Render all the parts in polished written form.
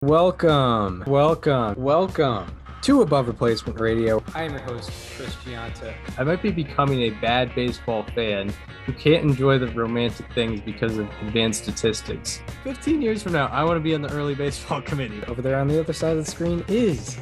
Welcome to Above Replacement Radio. I am your host, Chris Gianta. I might be becoming a bad baseball fan who can't enjoy the romantic things because of advanced statistics. 15 years from now, I want to be on the early baseball committee. Over there on the other side of the screen is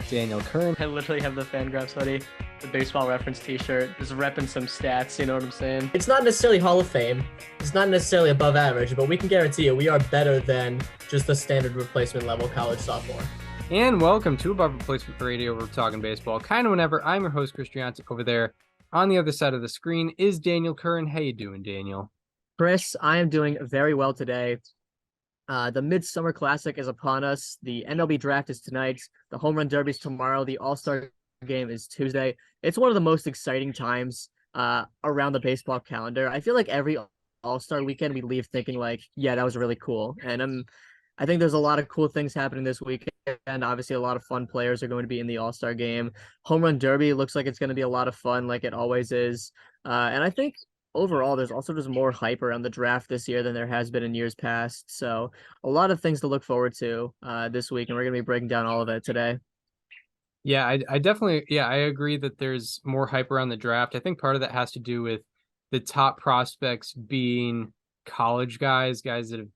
Daniel Curran. I literally have the Fangraphs hoodie, the baseball reference t-shirt, just repping some stats, you know what I'm saying? It's not necessarily Hall of Fame. It's not necessarily above average, but we can guarantee you we are better than just the standard replacement level college sophomore. And welcome to Above Replacement Radio. We're talking baseball kind of whenever. I'm your host, Chris Gianta. Over there on the other side of the screen is Daniel Curran. How you doing, Daniel? Chris, I am doing very well today. The Midsummer Classic is upon us. The MLB Draft is tonight. The Home Run Derby is tomorrow. The All-Star Game is Tuesday. It's one of the most exciting times around the baseball calendar. I feel like every All-Star weekend we leave thinking like, yeah, that was really cool. And I think there's a lot of cool things happening this weekend. Obviously, a lot of fun players are going to be in the All-Star Game. Home Run Derby looks like it's going to be a lot of fun, like it always is. And I think overall, there's also just more hype around the draft this year than there has been in years past. So a lot of things to look forward to this week, and we're going to be breaking down all of it today. Yeah, I definitely, I agree that there's more hype around the draft. I think part of that has to do with the top prospects being college guys that have,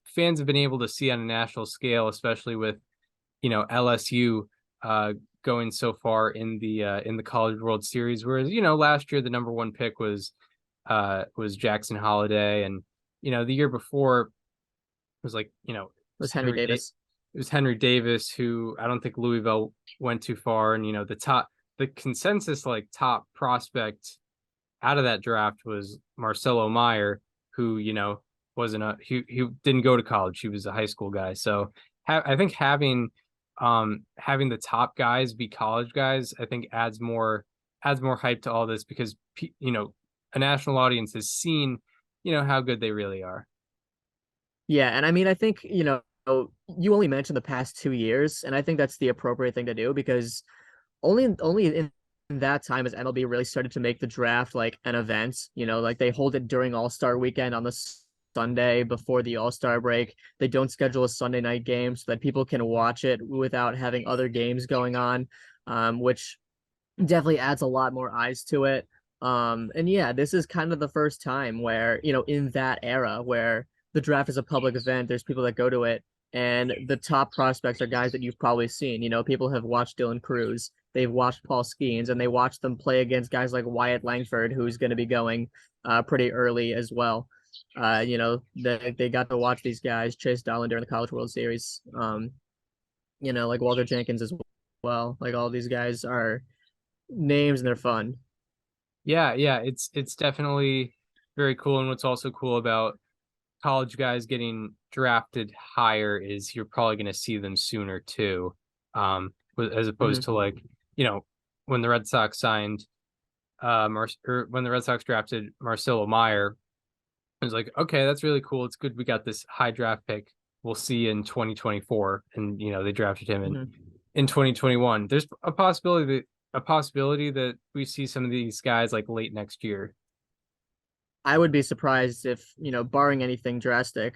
fans have been able to see on a national scale, especially with, LSU going so far in the College World Series, whereas, last year the number one pick was Jackson Holiday, and, the year before was like, it was Henry Davis. It was Henry Davis, who I don't think Louisville went too far. And, the consensus like top prospect out of that draft was Marcelo Meyer, who, he didn't go to college. He was a high school guy. So I think having the top guys be college guys, I think adds more hype to all this because, a national audience has seen, how good they really are. Yeah. And I mean, I think, you only mentioned the past 2 years, and I think that's the appropriate thing to do because only in that time has MLB really started to make the draft like an event. Like they hold it during All-Star weekend on the Sunday before the All-Star break. They don't schedule a Sunday night game so that people can watch it without having other games going on, which definitely adds a lot more eyes to it. And yeah, this is kind of the first time where, in that era where the draft is a public event, there's people that go to it. And the top prospects are guys that you've probably seen. People have watched Dylan Cruz, they've watched Paul Skeens, and they watched them play against guys like Wyatt Langford, who's going to be going pretty early as well. They got to watch these guys, Chase Dolan during the College World Series. Like Walter Jenkins as well. Like all these guys are names and they're fun. Yeah, it's definitely very cool. And what's also cool about college guys getting drafted higher is you're probably going to see them sooner too, as opposed to like when the Red Sox signed when the Red Sox drafted Marcelo Meyer, it was like, okay, that's really cool, it's good we got this high draft pick, we'll see in 2024, and they drafted him in 2021. There's a possibility that we see some of these guys like late next year. I would be surprised if, barring anything drastic,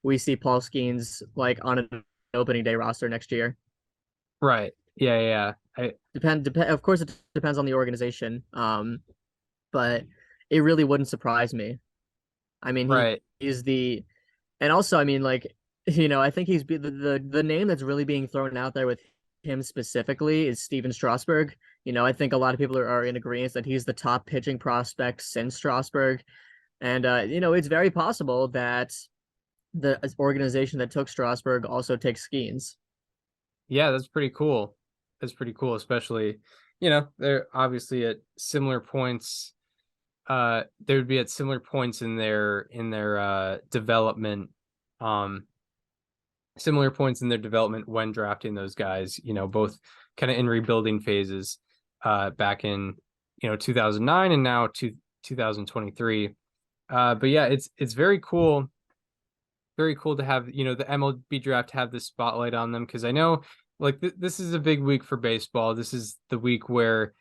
we see Paul Skeens like on an opening day roster next year. Right. Yeah. Of course, it depends on the organization. But it really wouldn't surprise me. I mean, right. And also, I mean, like, I think he's the name that's really being thrown out there with him specifically is Steven Strasburg. I think a lot of people are in agreement that he's the top pitching prospect since Strasburg. And, it's very possible that the organization that took Strasburg also takes Skeens. Yeah, that's pretty cool. Especially, they're obviously at similar points. They would be at similar points in their development. Similar points in their development when drafting those guys, both kind of in rebuilding phases back in 2009 and now 2023. But yeah, it's very cool to have the MLB draft have this spotlight on them, because I know like this is a big week for baseball. This is the week where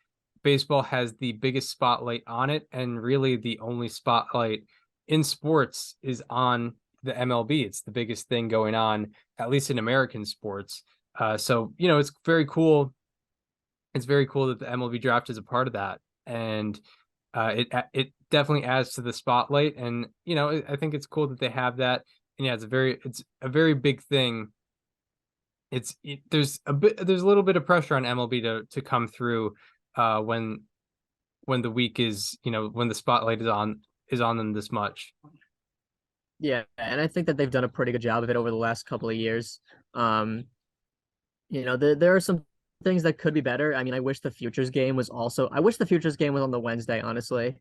baseball has the biggest spotlight on it, and really the only spotlight in sports is on the MLB. It's the biggest thing going on, at least in American sports. So it's very cool. It's very cool that the MLB draft is a part of that, and it definitely adds to the spotlight. And I think it's cool that they have that. And yeah, it's a very big thing. There's a little bit of pressure on MLB to come through when the week is, when the spotlight is on them this much. Yeah, and I think that they've done a pretty good job of it over the last couple of years. There are some things that could be better. I mean, I wish the futures game was on the Wednesday, honestly.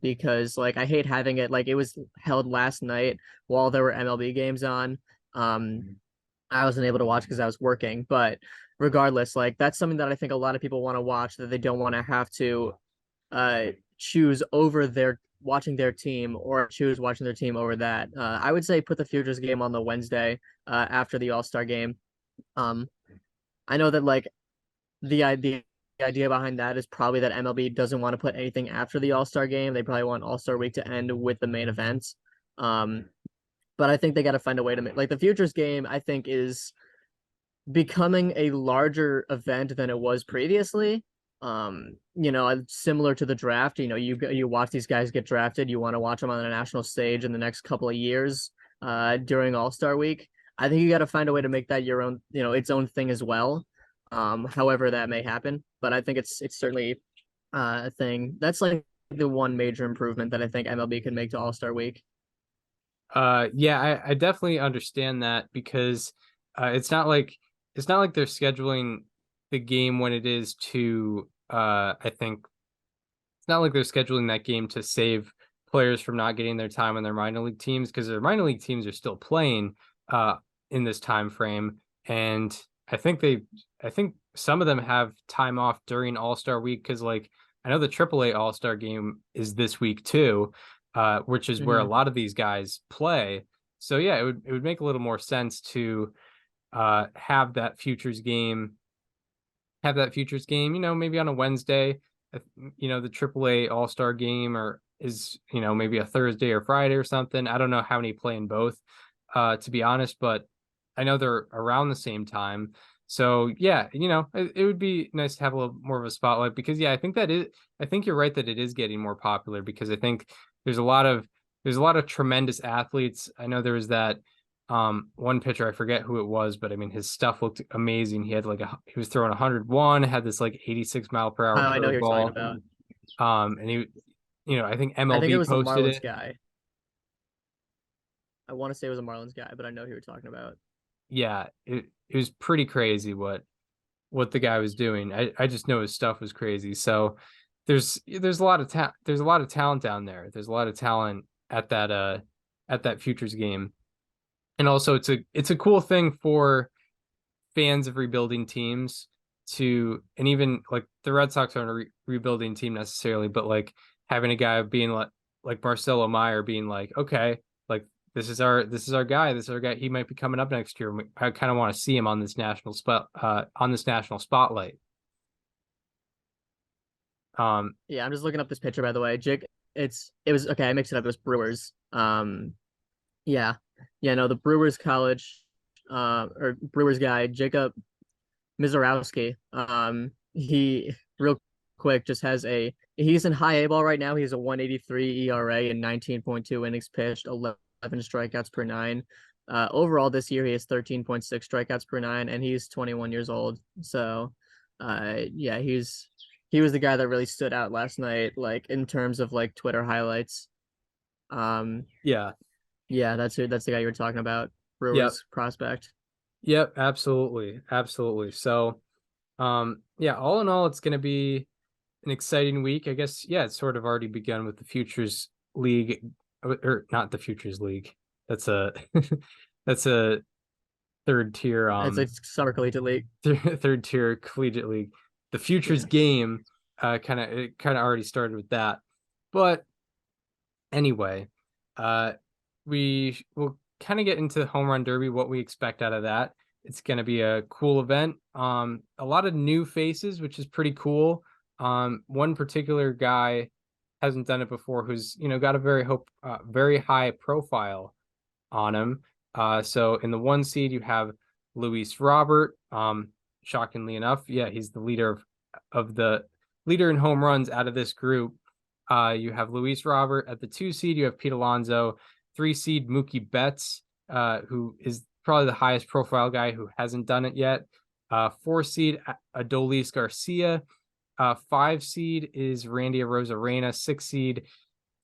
Because like I hate having it like it was held last night while there were MLB games on. I wasn't able to watch because I was working, but regardless, like that's something that I think a lot of people want to watch, that they don't want to have to choose over their watching their team or choose watching their team over that. I would say put the futures game on the Wednesday after the All-Star game. I know that like the idea behind that is probably that MLB doesn't want to put anything after the All-Star game. They probably want All-Star week to end with the main event. But I think they got to find a way to make like the futures game, I think, is becoming a larger event than it was previously. Similar to the draft, you watch these guys get drafted, you want to watch them on a national stage in the next couple of years during All-Star week. I think you got to find a way to make that your own, its own thing as well. However that may happen, but I think it's certainly a thing. That's like the one major improvement that I think MLB can make to All-Star week. Yeah, I definitely understand that, because it's not like they're scheduling the game when it is to I think it's not like they're scheduling that game to save players from not getting their time on their minor league teams, because their minor league teams are still playing in this time frame. And I think some of them have time off during All-Star week, because like I know the AAA All-Star game is this week too, which is where a lot of these guys play. So yeah, it would make a little more sense to have that futures game, maybe on a Wednesday. The AAA All-Star game is maybe a Thursday or Friday or something. I don't know how many play in both, to be honest, but I know they're around the same time. So yeah, it would be nice to have a little more of a spotlight, because yeah, I think you're right that it is getting more popular, because I think there's a lot of tremendous athletes. I know there was that one pitcher, I forget who it was, but I mean his stuff looked amazing. He had he was throwing 101, had this like 86 mile per hour I know who you're talking curveball. about. And I think I MLB think it was the posted Marlins it. guy. I want to say it was a Marlins guy, but I know who you're talking about. Yeah, it was pretty crazy what the guy was doing. I just know his stuff was crazy. So there's a lot of talent down there. There's a lot of talent at that futures game. And also it's a cool thing for fans of rebuilding teams to, and even like the Red Sox aren't a rebuilding team necessarily, but like having a guy being like Marcelo Meyer being like, okay, like this is our guy. He might be coming up next year. I kind of want to see him on this national spotlight. Yeah, I'm just looking up this picture, by the way. It was okay. I mixed it up. It was Brewers. Yeah, no, the Brewers college, or Brewers guy, Jacob Mizorowski. He real quick just he's in high A ball right now. He has a 1.83 ERA and 19.2 innings pitched, 11 strikeouts per nine. Overall this year he has 13.6 strikeouts per nine, and he's 21 years old. So, yeah, he was the guy that really stood out last night, like in terms of like Twitter highlights. Yeah. Yeah, that's the guy you were talking about, Brewers prospect. Yep, absolutely. So, yeah, all in all, it's going to be an exciting week. I guess, yeah, it's sort of already begun with the Futures League, or not the Futures League. That's a that's a third tier. It's like summer collegiate league. Third tier collegiate league. The Futures game, kind of already started with that, but anyway, we will kind of get into the home run derby, what we expect out of that. It's going to be a cool event. A lot of new faces, which is pretty cool. One particular guy hasn't done it before, who's, got a very high profile on him. So in the 1 seed, you have Luis Robert. Shockingly enough, yeah, he's the leader in home runs out of this group. You have Luis Robert. At the 2 seed, you have Pete Alonso. 3 seed, Mookie Betts, who is probably the highest profile guy who hasn't done it yet. 4 seed, Adolis Garcia. 5 seed is Randy Arozarena. 6 seed,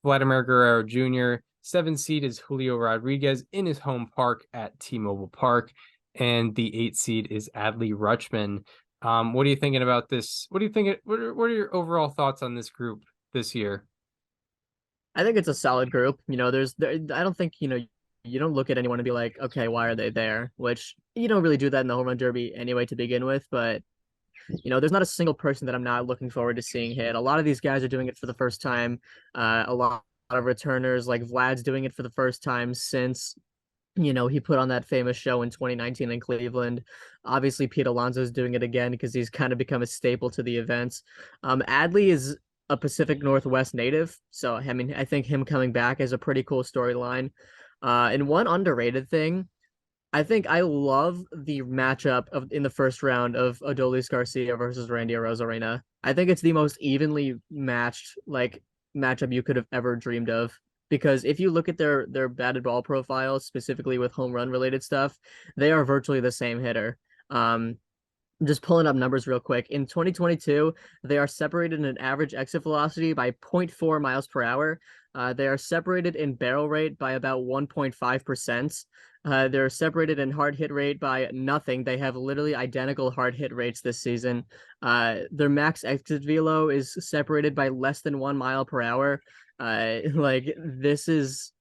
Vladimir Guerrero Jr. 7 seed is Julio Rodriguez in his home park at T-Mobile Park. And the 8 seed is Adley Rutschman. What are you thinking about this? What do you think? What are your overall thoughts on this group this year? I think it's a solid group. I don't think, you don't look at anyone and be like, okay, why are they there? Which you don't really do that in the home run derby anyway to begin with. But, there's not a single person that I'm not looking forward to seeing hit. A lot of these guys are doing it for the first time. A lot of returners, like Vlad's doing it for the first time since, he put on that famous show in 2019 in Cleveland. Obviously, Pete Alonso's doing it again because he's kind of become a staple to the events. Adley is a Pacific Northwest native, so I mean, I think him coming back is a pretty cool storyline. And one underrated thing, I think I love the matchup in the first round of Adolis Garcia versus Randy Arozarena. I think it's the most evenly matched matchup you could have ever dreamed of. Because if you look at their batted ball profiles, specifically with home run related stuff, they are virtually the same hitter. Just pulling up numbers real quick. In 2022, they are separated in an average exit velocity by 0.4 miles per hour. They are separated in barrel rate by about 1.5%. They're separated in hard hit rate by nothing. They have literally identical hard hit rates this season. Their max exit velo is separated by less than 1 mile per hour. This is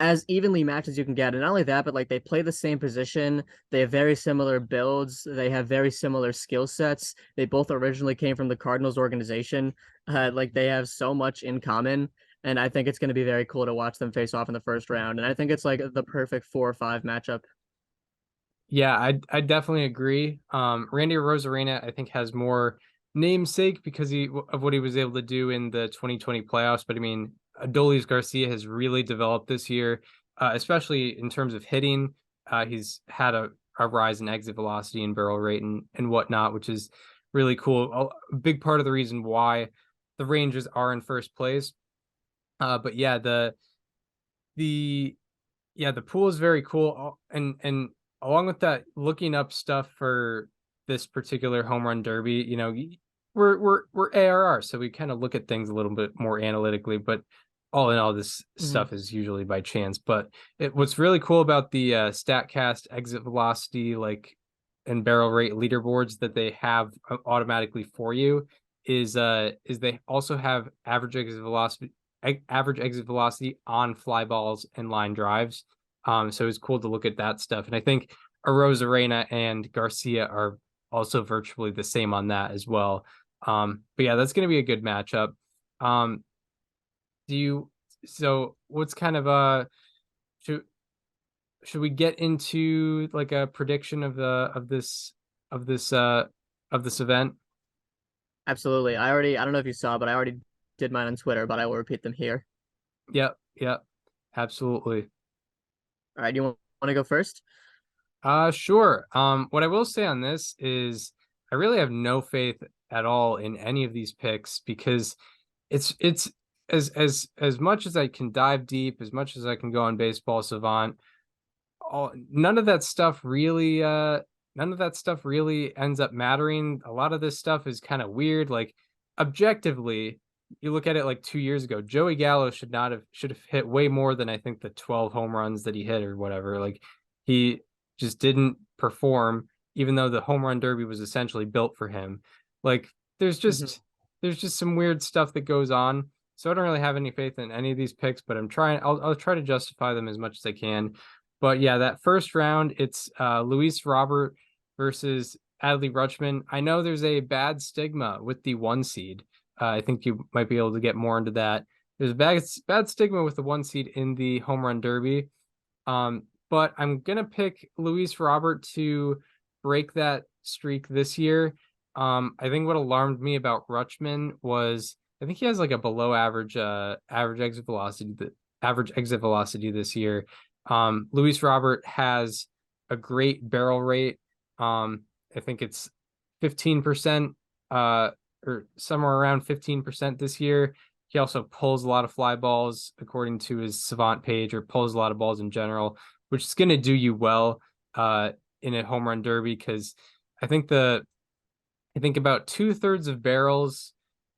as evenly matched as you can get. And not only that, but they play the same position. They have very similar builds. They have very similar skill sets. They both originally came from the Cardinals organization. They have so much in common. And I think it's going to be very cool to watch them face off in the first round. And I think it's the perfect 4 or 5 matchup. Yeah, I definitely agree. Randy Arozarena, I think, has more namesake because of what he was able to do in the 2020 playoffs. But I mean, Adolis Garcia has really developed this year, especially in terms of hitting. He's had a rise in exit velocity and barrel rate and whatnot, which is really cool. A big part of the reason why the Rangers are in first place. But yeah, the pool is very cool. And along with that, looking up stuff for this particular home run derby, we're ARR, so we kind of look at things a little bit more analytically, but all in all, this stuff is usually by chance. But what's really cool about the StatCast exit velocity, and barrel rate leaderboards that they have automatically for you is they also have average exit velocity on fly balls and line drives. So it's cool to look at that stuff. And I think Arozarena and Garcia are also virtually the same on that as well. But yeah, that's going to be a good matchup. So what's kind of should we get into a prediction of this event? Absolutely. I don't know if you saw, but I already did mine on Twitter, but I will repeat them here. Yep, absolutely. All right, you want to go first? Sure. What I will say on this is I really have no faith at all in any of these picks because it's as much as I can dive deep, as much as I can go on Baseball Savant, none of that stuff really ends up mattering. A lot of this stuff is kind of weird. Objectively, you look at it 2 years ago, Joey Gallo should have hit way more than I think the 12 home runs that he hit or whatever. He just didn't perform, even though the home run derby was essentially built for him. There's just some weird stuff that goes on. So I don't really have any faith in any of these picks, but I'll try to justify them as much as I can. But yeah, that first round, it's Luis Robert versus Adley Rutschman. I know there's a bad stigma with the 1 seed. I think you might be able to get more into that. There's a bad stigma with the 1 seed in the home run derby. But I'm going to pick Luis Robert to break that streak this year. I think what alarmed me about Rutschman was I think he has like a below average average exit velocity this year. Luis Robert has a great barrel rate. I think it's 15%, or somewhere around 15% this year. He also pulls a lot of fly balls according to his Savant page, or pulls a lot of balls in general, which is going to do you well in a home run derby, because I think about 2/3 of barrels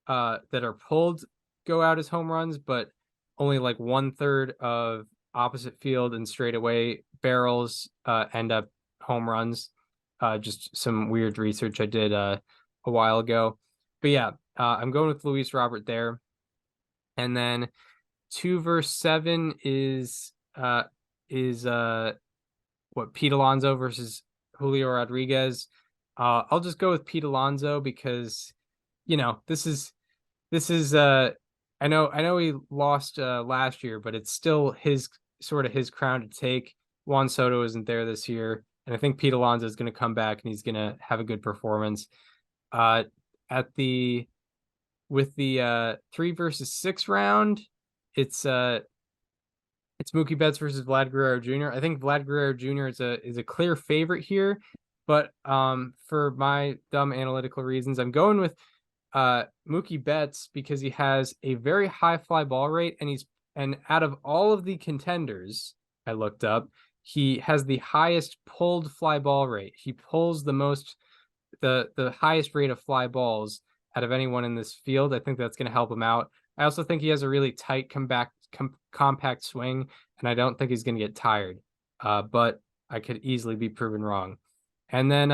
that are pulled go out as home runs, but only like 1/3 of opposite field and straightaway barrels end up home runs. Just some weird research I did a while ago. But yeah, I'm going with Luis Robert there. And then 2 versus 7 is what, Pete Alonso versus Julio Rodriguez. I'll just go with Pete Alonso because, this is I know he lost last year, but it's still his crown to take. Juan Soto isn't there this year, and I think Pete Alonso is going to come back and he's going to have a good performance. At the With the 3 versus 6 round, it's Mookie Betts versus Vlad Guerrero Jr. I think Vlad Guerrero Jr. is a clear favorite here, but for my dumb analytical reasons, I'm going with Mookie Betts because he has a very high fly ball rate, and out of all of the contenders I looked up, he has the highest pulled fly ball rate. He pulls the highest rate of fly balls out of anyone in this field. I think that's going to help him out. I also think he has a really tight compact swing, and I don't think he's going to get tired. But I could easily be proven wrong. And then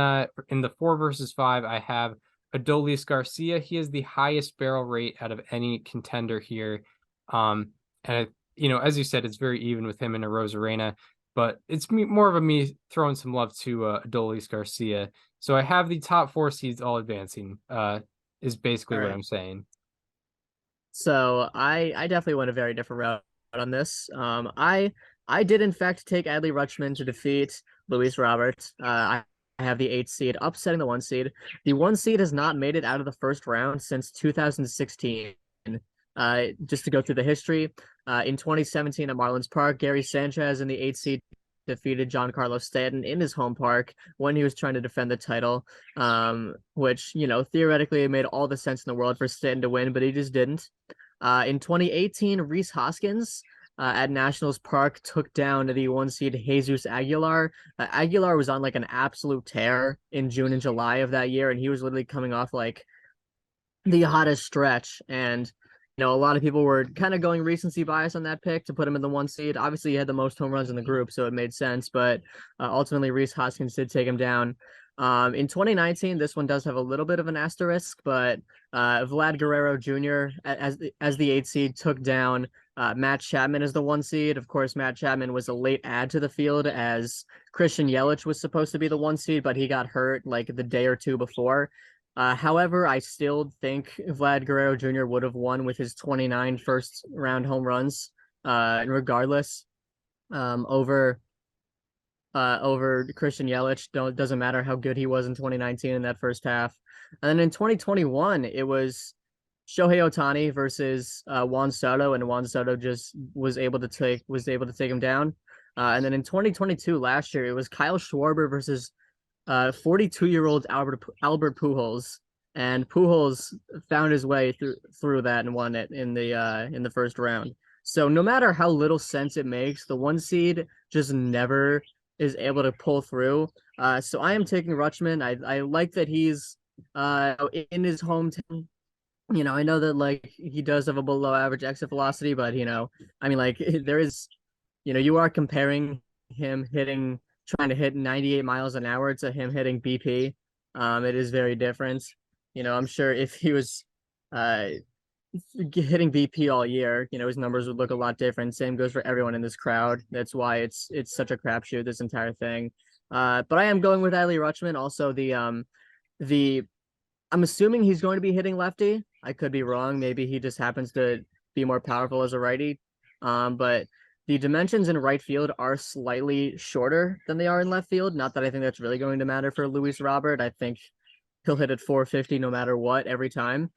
in the 4 versus 5, I have Adolis Garcia. He has the highest barrel rate out of any contender here. And as you said, it's very even with him and Arozarena, but it's more of me throwing some love to Adolis Garcia. So I have the top 4 seeds all advancing, is basically what I'm saying. So I definitely went a very different route on this. I did in fact take Adley Rutschman to defeat Luis Robert. I have the 8 seed, upsetting the 1 seed. The 1 seed has not made it out of the first round since 2016. Just to go through the history, in 2017 at Marlins Park, Gary Sanchez in the 8 seed defeated Giancarlo Stanton in his home park when he was trying to defend the title, which, theoretically it made all the sense in the world for Stanton to win, but he just didn't. In 2018, Rhys Hoskins at Nationals Park took down the 1 seed Jesus Aguilar. Aguilar was on like an absolute tear in June and July of that year, and he was literally coming off like the hottest stretch. And a lot of people were kind of going recency bias on that pick to put him in the 1 seed. Obviously, he had the most home runs in the group, so it made sense. But ultimately, Rhys Hoskins did take him down. In 2019, this one does have a little bit of an asterisk, but Vlad Guerrero Jr. as the 8 seed took down Matt Chapman as the 1 seed. Of course, Matt Chapman was a late add to the field, as Christian Yelich was supposed to be the 1 seed, but he got hurt like the day or two before. However, I still think Vlad Guerrero Jr. would have won with his 29 first round home runs, and regardless, over Christian Yelich. Doesn't matter how good he was in 2019 in that first half. And then in 2021, it was Shohei Ohtani versus Juan Soto, and Juan Soto just was able to take him down. And then in 2022, last year, it was Kyle Schwarber versus 42-year-old Albert Pujols, and Pujols found his way through that and won it in the first round. So no matter how little sense it makes, the 1 seed just never is able to pull through. So I am taking Rutschman. I like that he's in his hometown. I know that like he does have a below average exit velocity, but there is, you are comparing him trying to hit 98 miles an hour to him hitting BP. It is very different. I'm sure if he was hitting BP all year, his numbers would look a lot different. Same goes for everyone in this crowd. That's why it's such a crapshoot, this entire thing. But I am going with Adley Rutschman. Also, I'm assuming he's going to be hitting lefty. I could be wrong. Maybe he just happens to be more powerful as a righty. But the dimensions in right field are slightly shorter than they are in left field. Not that I think that's really going to matter for Luis Robert. I think he'll hit at 450 no matter what every time.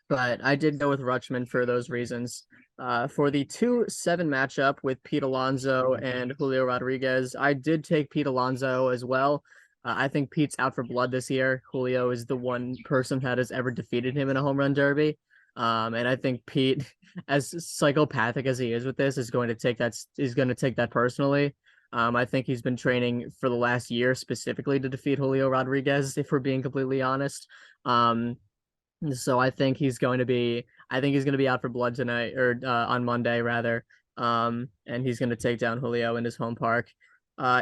but I did go with Rutschman for those reasons. For the 2-7 matchup with Pete Alonso and Julio Rodriguez, I did take Pete Alonso as well. I think Pete's out for blood this year. Julio is the one person that has ever defeated him in a home run derby. And I think Pete, as psychopathic as he is with this, is going to take that personally. I think he's been training for the last year specifically to defeat Julio Rodriguez, if we're being completely honest. So I think he's going to be out for blood tonight or on Monday rather. And he's going to take down Julio in his home park.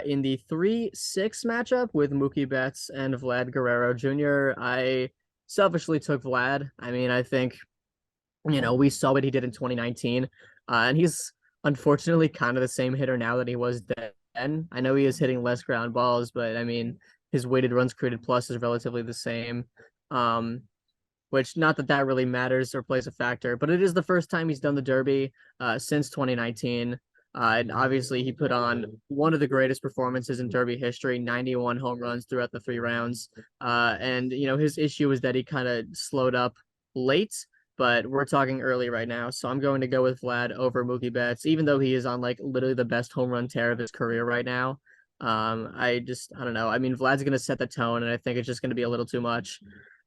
In the 3-6 matchup with Mookie Betts and Vlad Guerrero Jr., I selfishly took Vlad. I mean, I think, we saw what he did in 2019, and he's unfortunately kind of the same hitter now that he was then. I know he is hitting less ground balls, but I mean, his weighted runs created plus is relatively the same. Which not that that really matters or plays a factor, but it is the first time he's done the Derby since 2019. And obviously, he put on one of the greatest performances in Derby history, 91 home runs throughout the 3 rounds. And, his issue is that he kind of slowed up late, but we're talking early right now. So I'm going to go with Vlad over Mookie Betts, even though he is on like literally the best home run tear of his career right now. I don't know. I mean, Vlad's going to set the tone, and I think it's just going to be a little too much.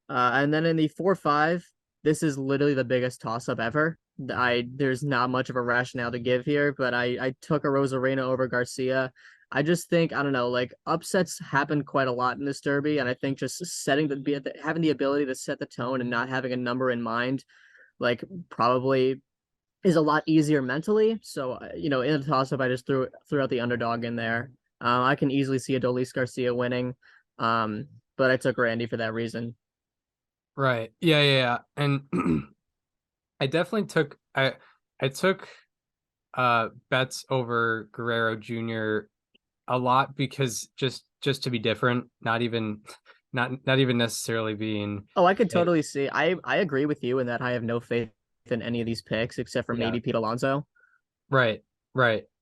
And then in the 4-5, this is literally the biggest toss-up ever. There's not much of a rationale to give here, but I took Arozarena over Garcia. I just think, I don't know, like upsets happen quite a lot in this derby, and I think just having the ability to set the tone and not having a number in mind, like probably is a lot easier mentally. So, in the toss-up, I just threw out the underdog in there. I can easily see Adolis Garcia winning, but I took Randy for that reason. Right. Yeah. And I definitely took Betts over Guerrero Jr. a lot because just to be different, not even necessarily being. Oh, I could totally see. I agree with you in that I have no faith in any of these picks except for maybe Pete Alonso. Right.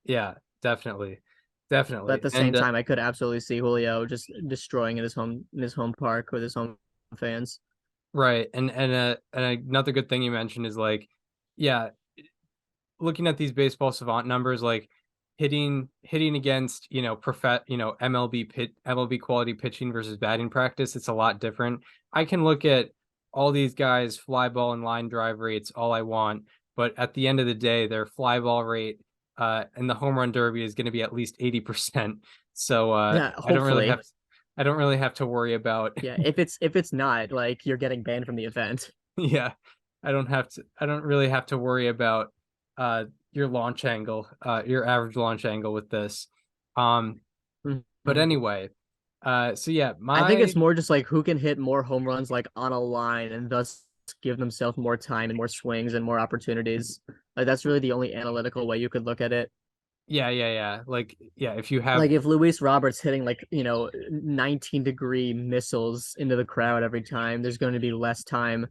Yeah, definitely. But at the same time, I could absolutely see Julio just destroying in his home park with his home fans. Right. And another good thing you mentioned is like, yeah, looking at these baseball savant numbers, like hitting against, MLB quality pitching versus batting practice, it's a lot different. I can look at all these guys fly ball and line drive rates all I want, but at the end of the day, their fly ball rate in the home run derby is going to be at least 80%. So yeah, hopefully. I don't really have to worry about. Yeah, if it's not, like, you're getting banned from the event. Yeah, I don't really have to worry about your launch angle, your average launch angle with this. But anyway, so yeah, I think it's more just like who can hit more home runs like on a line and thus give themselves more time and more swings and more opportunities. Like that's really the only analytical way you could look at it. Yeah. Like, yeah, if you have like if Luis Roberts hitting 19-degree missiles into the crowd every time, there's going to be less time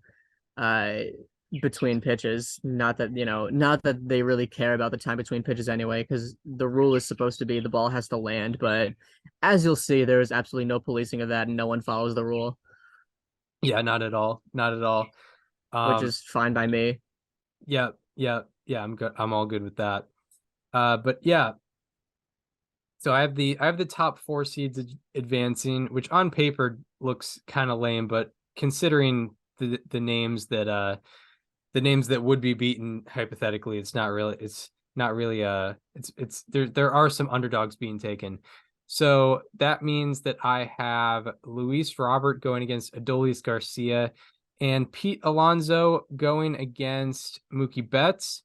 between pitches. Not that they really care about the time between pitches anyway, because the rule is supposed to be the ball has to land. But as you'll see, there is absolutely no policing of that, and no one follows the rule. Yeah, not at all. Which is fine by me. Yeah. I'm good. I'm all good with that. But yeah. So I have the top 4 seeds advancing, which on paper looks kind of lame, but considering the names that would be beaten hypothetically, it's not really there are some underdogs being taken. So that means that I have Luis Robert going against Adolis Garcia and Pete Alonso going against Mookie Betts,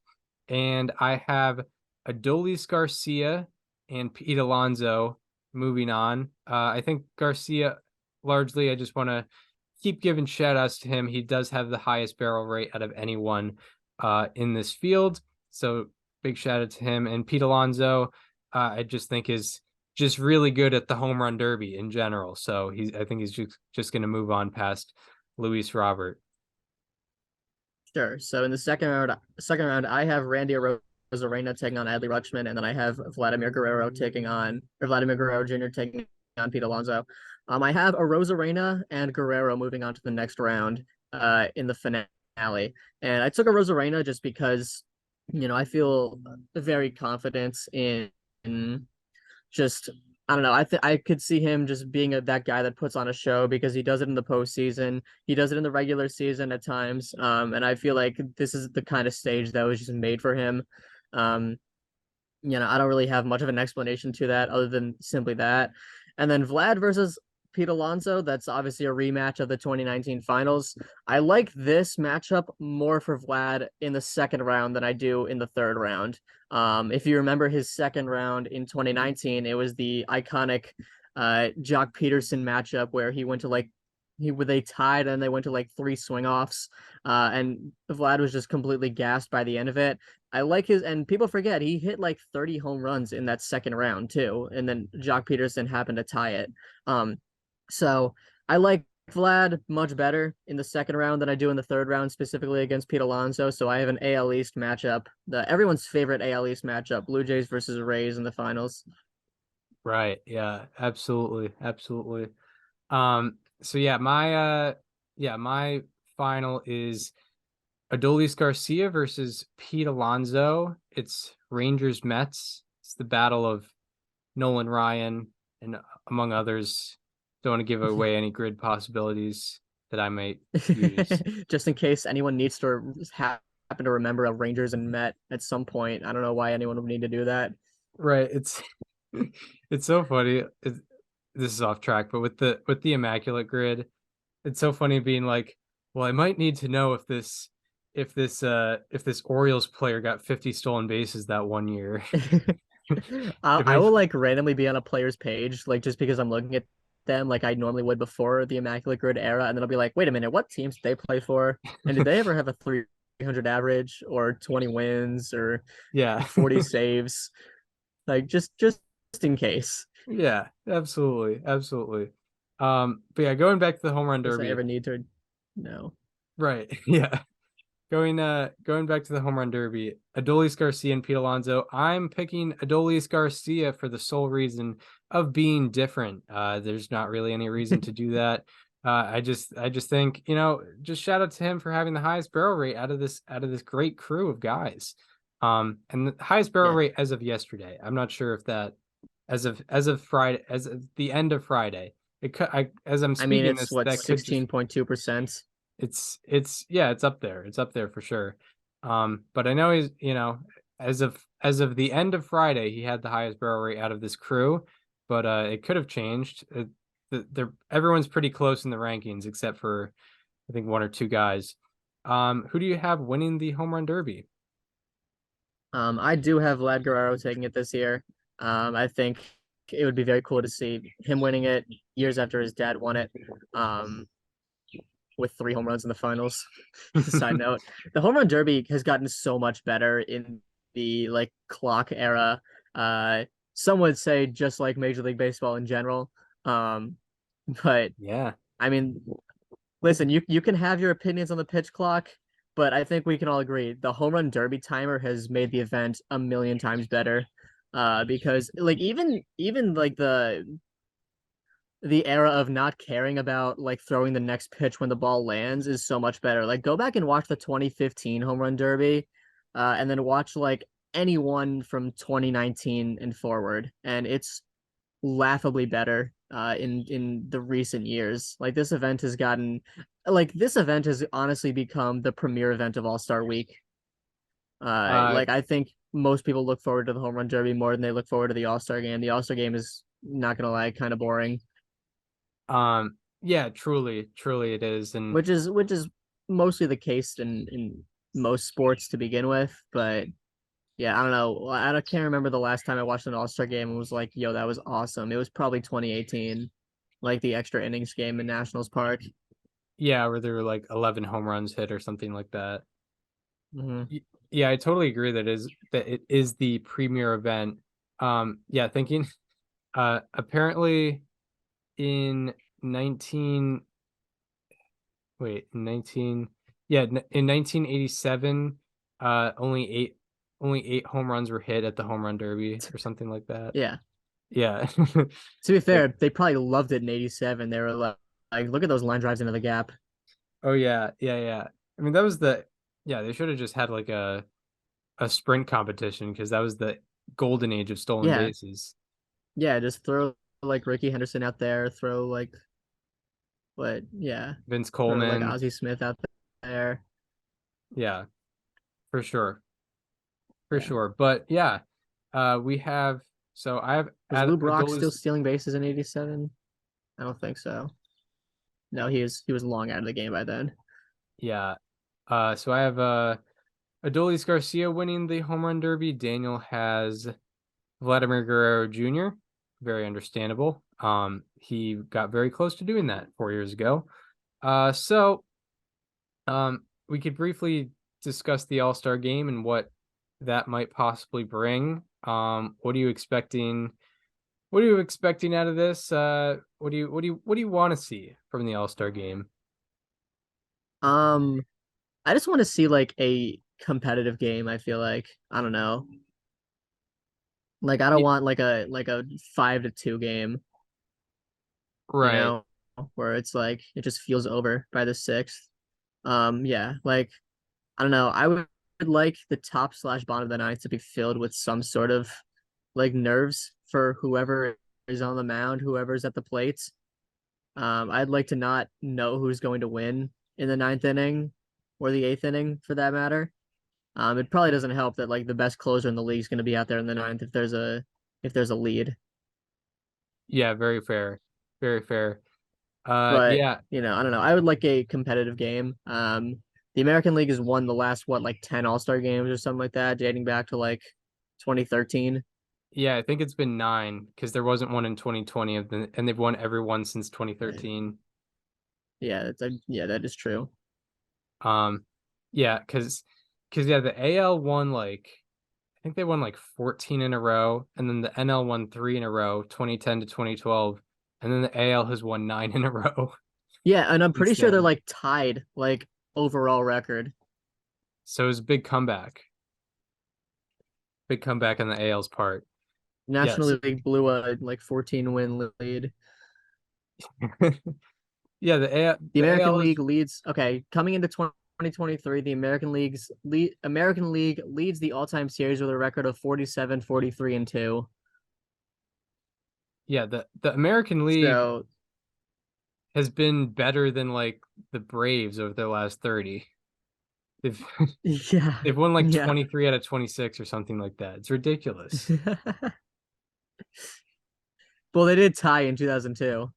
and I have Adolis Garcia and Pete Alonso moving on. I think Garcia, largely, I just want to keep giving shout outs to him. He does have the highest barrel rate out of anyone in this field. So big shout out to him. And Pete Alonso, I just think is just really good at the home run derby in general. So I think he's just going to move on past Luis Robert. Sure. So in the second round, I have Randy Arozarena taking on Adley Rutschman, and then I have Vladimir Guerrero Jr. taking on Pete Alonso. I have Arozarena and Guerrero moving on to the next round in the finale. finale. And I took a Rosarena just because, I feel very confident in just I don't know. I could see him just being that guy that puts on a show because he does it in the postseason. He does it in the regular season at times. And I feel like this is the kind of stage that was just made for him. Um, I don't really have much of an explanation to that other than simply that. And then Vlad versus Pete Alonso, that's obviously a rematch of the 2019 finals. I like this matchup more for Vlad in the second round than I do in the third round. If you remember his second round in 2019, it was the iconic Jock Peterson matchup where he went to they tied and they went to like three swing offs. And Vlad was just completely gassed by the end of it. I like and people forget he hit like 30 home runs in that second round too. And then Jock Peterson happened to tie it. So I like Vlad much better in the second round than I do in the third round, specifically against Pete Alonso. So I have an AL East matchup, everyone's favorite AL East matchup, Blue Jays versus Rays in the finals. Right. Yeah, absolutely. Absolutely. So my final is Adolis Garcia versus Pete Alonso. It's Rangers Mets. It's the battle of Nolan Ryan and among others. Don't want to give away any grid possibilities that I might use. Just in case anyone needs to happen to remember a Rangers and Met at some point. I don't know why anyone would need to do that. Right. It's it's so funny. This is off track, but with the immaculate grid, it's so funny being like, well, I might need to know if this Orioles player got 50 stolen bases that one year. I will like randomly be on a player's page, like just because I'm looking at them like I normally would before the Immaculate Grid era, and then I'll be like, wait a minute, what teams did they play for? And did they ever have a 300 average or 20 wins or Yeah. 40 saves? Like just in case. Yeah, absolutely. Absolutely. But yeah, going back to the home run In case I derby. ever need to know. Right. Yeah. Going back to the home run derby, Adolis Garcia and Pete Alonso. I'm picking Adolis Garcia for the sole reason of being different. There's not really any reason to do that. I just think, just shout out to him for having the highest barrel rate out of this great crew of guys. And the highest barrel Yeah. rate as of yesterday. I'm not sure if that as of Friday, as of the end of Friday. As I'm I mean, speaking it's this, what that could just 16.2%. it's up there. It's up there for sure. But I know he's, as of the end of Friday, he had the highest barrel rate out of this crew, but it could have changed. Everyone's pretty close in the rankings except for I think one or two guys. Who do you have winning the home run derby? I do have Vlad Guerrero taking it this year. I think it would be very cool to see him winning it years after his dad won it. With 3 home runs in the finals. Side note, the home run derby has gotten so much better in the like clock era. Some would say just like Major League Baseball in general. But Yeah. I mean, listen, you can have your opinions on the pitch clock, but I think we can all agree the home run derby timer has made the event a million times better. Because like even like the era of not caring about like throwing the next pitch when the ball lands is so much better. Like go back and watch the 2015 home run derby, and then watch like anyone from 2019 and forward, and it's laughably better in the recent years. This event has honestly become the premier event of All-Star Week. Uh, Like I think most people look forward to the home run derby more than they look forward to the All-Star game. The All-Star game is not gonna lie, kind of boring. yeah, truly it is, and Which is mostly the case in most sports to begin with. But yeah, I don't know. Can't remember the last time I watched an All Star game and was like, "Yo, that was awesome." It was probably 2018, like the extra innings game in Nationals Park. yeah, where there were like 11 home runs hit or something like that. Hmm. Yeah, I totally agree that it is the premier event. Yeah, thinking apparently in 19 wait, 19 yeah, in 1987 only eight home runs were hit at the home run derby or something like that. Yeah. Yeah. To be Like, fair, they probably loved it in '87. They were like, look at those line drives into the gap. oh yeah, yeah, yeah. I mean, they should have just had like a sprint competition because that was the golden age of stolen Yeah, bases. yeah, just throw like Ricky Henderson out there, throw like yeah, Vince throw like Coleman. Ozzie Smith out there. Yeah, for sure. For Yeah. sure. But yeah, we have, so I have Was Lou Brock still Adolis. stealing bases in '87? I don't think so. No, he was long out of the game by then. Yeah. So I have Adolis Garcia winning the home run derby. Daniel has Vladimir Guerrero Jr. Very understandable. He got very close to doing that 4 years ago. So we could briefly discuss the All-Star game and what that might possibly bring. What are you expecting? What are you expecting out of this? What do you want to see from the All-Star game? Um, I just want to see like a competitive game. I feel like I don't know. Like I don't Yeah, want like a 5-2 game, you right. know, where it's like it just feels over by the sixth. Yeah, like I don't know. I would like the top slash bottom of the ninth to be filled with some sort of like nerves for whoever is on the mound, whoever's at the plate. I'd like to not know who's going to win in the ninth inning or the eighth inning for that matter. It probably doesn't help that like the best closer in the league is going to be out there in the ninth if there's a lead. Yeah, very fair. Very fair. But Yeah, I don't know. I would like a competitive game. The American League has won the last like 10 All-Star games or something like that, dating back to like 2013. yeah, I think it's been 9 because there wasn't one in 2020 and they've won every one since 2013. Yeah, yeah, that is true. Um, yeah, because yeah, the AL won like I think they won like 14 in a row, and then the NL won 3 in a row, 2010 to 2012, and then the AL has won 9 in a row Yeah, and I'm pretty since sure they're then. like tied like overall record. So it was a big comeback on the AL's part. Yes. National League blew a like 14 win lead. Yeah, The the American AL is League leads. Okay, coming into 2023, the American League leads the all-time series with a record of 47, 43, and 2. yeah, the American League So, has been better than like the Braves over the last 30. They've yeah. they've won like Yeah. 23 out of 26 or something like that. It's ridiculous. Well, they did tie in 2002.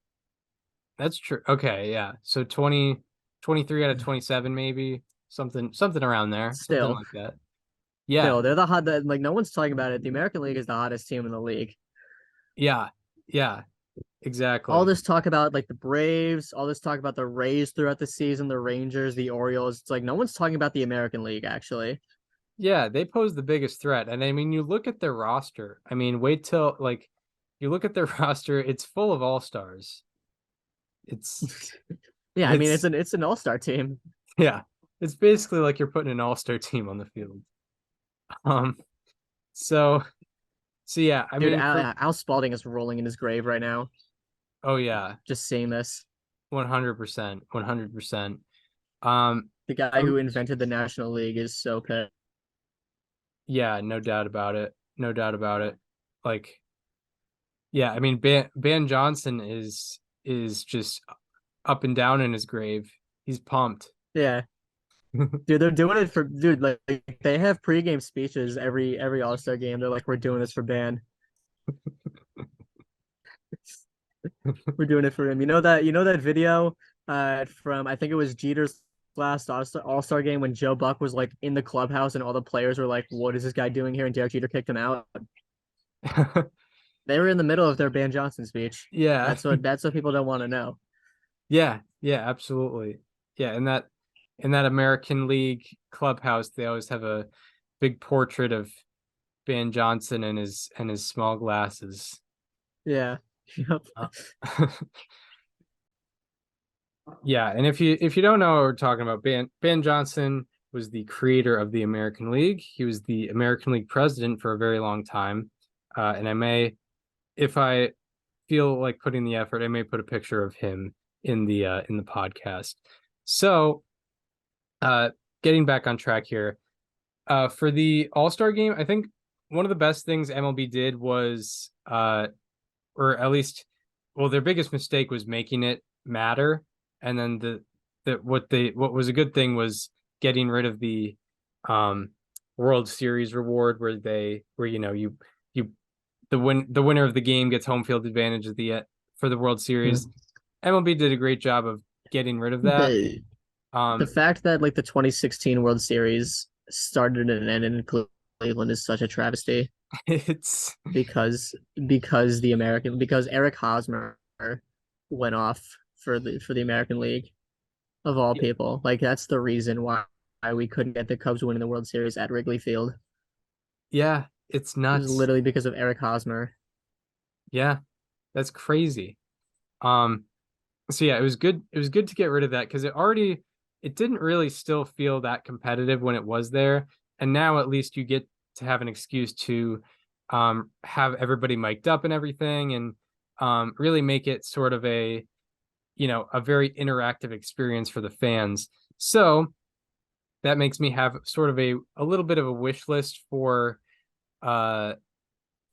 That's true. Okay, yeah. So 23 out of 27 maybe, something around there, something Still, like that. Yeah. they're the hot that like no one's talking about it. The American League is the hottest team in the league. Yeah. Yeah, All exactly. this talk about like the Braves, all this talk about the Rays throughout the season, the Rangers, the Orioles. It's like no one's talking about the American League actually. Yeah, they pose the biggest threat. And I mean, you look at their roster. I mean, wait till like you look at their roster, it's full of all-stars. It's Yeah, I mean it's it's an all-star team. yeah. It's basically like you're putting an all-star team on the field. Um so so yeah, I Dude, mean for Al Spalding is rolling in his grave right now. oh yeah, Just seeing this. 100%, 100%. Um The guy who invented the National League is so pissed. yeah, no doubt about it. No doubt about it. Like yeah, I mean Ban Johnson is just up and down in his grave. He's pumped. Yeah. Dude, they're doing it for dude, like they have pregame speeches every All-Star game. They're like, we're doing this for Ban. We're doing it for him. You know that video from I think it was Jeter's last All-Star game when Joe Buck was like in the clubhouse and all the players were like, what is this guy doing here? And Derek Jeter kicked him out. They were in the middle of their Ban Johnson speech. Yeah. That's what people don't want to know. Yeah, yeah, absolutely. Yeah, in that American League clubhouse, they always have a big portrait of Ban Johnson and his small glasses. Yeah. Yep. Uh, yeah, and if you don't know what we're talking about, Ban Johnson was the creator of the American League. He was the American League president for a very long time. And I may, if I feel like putting the effort, I may put a picture of him in the podcast. So Getting back on track here. For the All-Star game, I think one of the best things MLB did was, or at least, well, their biggest mistake was making it matter, and then what was a good thing was getting rid of the um World Series reward where you the winner of the game gets home field advantage for the World Series. MLB did a great job of getting rid of that. The Um, fact that like the 2016 World Series started and ended in Cleveland is such a travesty it's because Eric Hosmer went off for the American League of all people. Like that's the reason why we couldn't get the Cubs winning the World Series at Wrigley Field. yeah, it's It was nuts. literally because of Eric Hosmer. Yeah, that's crazy. Um, so yeah, it was good. It was good to get rid of that because it didn't really still feel that competitive when it was there. And now at least you get to have an excuse to have everybody mic'd up and everything and really make it sort of a very interactive experience for the fans. So that makes me have sort of a little bit of a wish list uh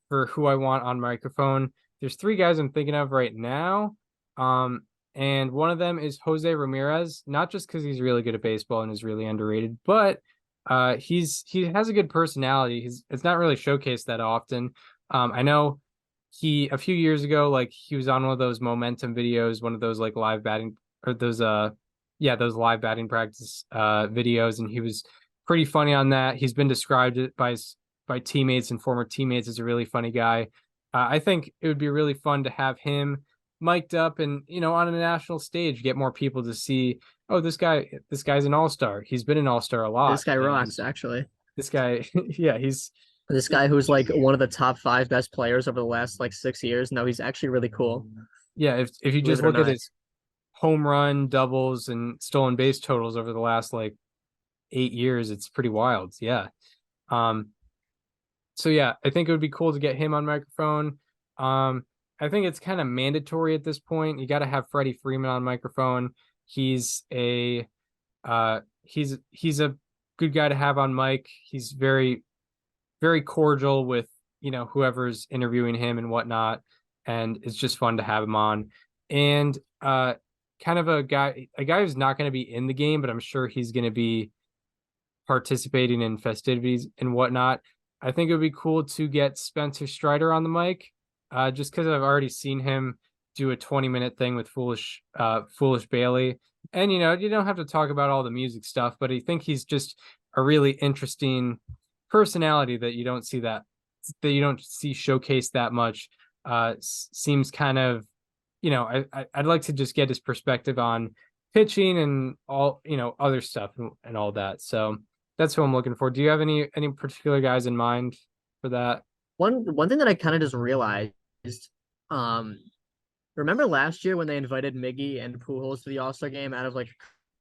for who I want on microphone. There's three guys I'm thinking of right now. Um, and one of them is Jose Ramirez, not just because he's really good at baseball and is really underrated, but he has a good personality. It's not really showcased that often. I know he a few years ago, like he was on one of those momentum videos, one of those like live batting or those live batting practice videos, and he was pretty funny on that. He's been described by teammates and former teammates as a really funny guy. I think it would be really fun to have him mic'd up and on a national stage, get more people to see. Oh, this guy's an all-star. He's been an all-star a lot, This guy and rocks, actually. this guy, yeah, he's This guy who's like one of the top 5 best players over the last like 6 years. No, he's actually really cool. yeah. If you Believe just it or look at not. his home run, doubles, and stolen base totals over the last like 8 years, it's pretty wild. Yeah. Um, so yeah, I think it would be cool to get him on microphone. I think it's kind of mandatory at this point. You got to have Freddie Freeman on microphone. He's a he's a good guy to have on mic. He's very cordial with whoever's interviewing him and whatnot, and it's just fun to have him on. And kind of a guy who's not going to be in the game, but I'm sure he's going to be participating in festivities and whatnot. I think it would be cool to get Spencer Strider on the mic, just because I've already seen him do a 20-minute thing with Foolish Bailey. And you don't have to talk about all the music stuff, but I think he's just a really interesting personality that you don't see showcased that much. Seems kind of, I'd like to just get his perspective on pitching and all, other stuff and all that. So that's who I'm looking for. Do you have any particular guys in mind for that? One thing that I kind of just realized, um, remember last year when they invited Miggy and Pujols to the All-Star game out of like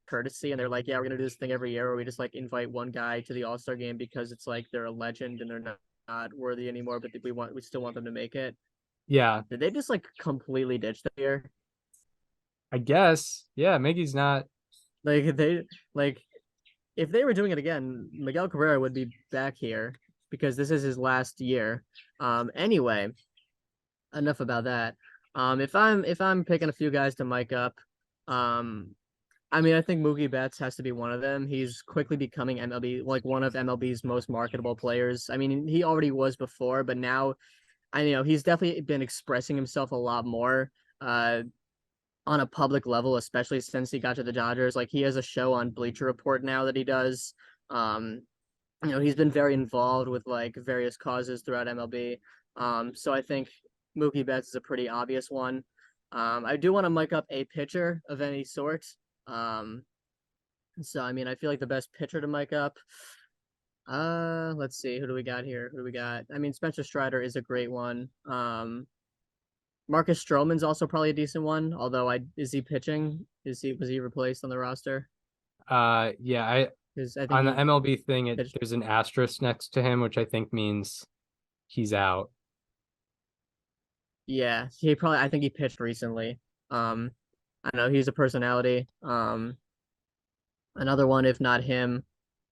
courtesy, and they're like, yeah, we're gonna do this thing every year where we just like invite one guy to the All-Star game because it's like they're a legend and they're not worthy anymore, but we still want them to make it. Yeah, Did they just like completely ditch that year? I guess. Yeah, Miggy's not. Like they like if they were doing it again, Miguel Cabrera would be back here because this is his last year. Anyway, enough about that. If I'm picking a few guys to mic up, um, I mean I think Mookie Betts has to be one of them. He's quickly becoming MLB like one of MLB's most marketable players. I mean he already was before, but now I know he's definitely been expressing himself a lot more. On a public level, especially since he got to the Dodgers. Like he has a show on Bleacher Report now that he does. Um, he's been very involved with like various causes throughout MLB. So I think Mookie Betts is a pretty obvious one. I do want to mic up a pitcher of any sort. Um, so I mean, I feel like the best pitcher to mic up. Let's see, who do we got here? Who do we got? I mean, Spencer Strider is a great one. Marcus Stroman's also probably a decent one. Although is he pitching? Was he replaced on the roster? Yeah, I Because I think on the he MLB thing, pitched. there's an asterisk next to him, which I think means he's out. Yeah, he probably. I think he pitched recently. I know he's a personality. Another one, if not him,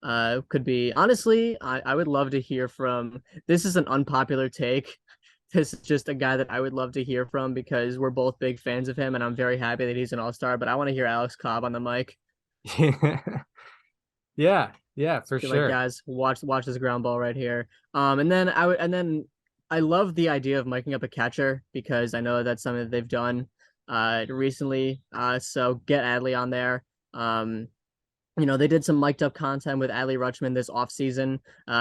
could be honestly, I would love to hear from. This is an unpopular take. This is just a guy that I would love to hear from because we're both big fans of him, and I'm very happy that he's an all-star. But I want to hear Alex Cobb on the mic. Yeah, yeah, for Be like, sure. guys, watch this ground ball right here. And then I love the idea of miking up a catcher because I know that's something that they've done recently. So get Adley on there. They did some mic'd up content with Adley Rutschman this offseason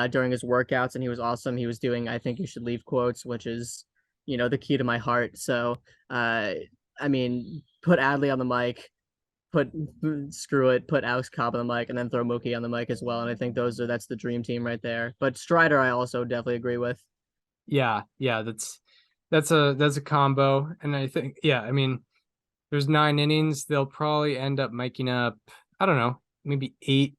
during his workouts, and he was awesome. He was doing "I think you should leave" quotes, which is, the key to my heart. So I mean, put Adley on the mic, put Alex Cobb on the mic, and then throw Mookie on the mic as well. And I think that's the dream team right there. But Strider, I also definitely agree with. Yeah, yeah, that's a combo. And I think, yeah, I mean, there's 9 innings. They'll probably end up making up, I don't know, maybe 8,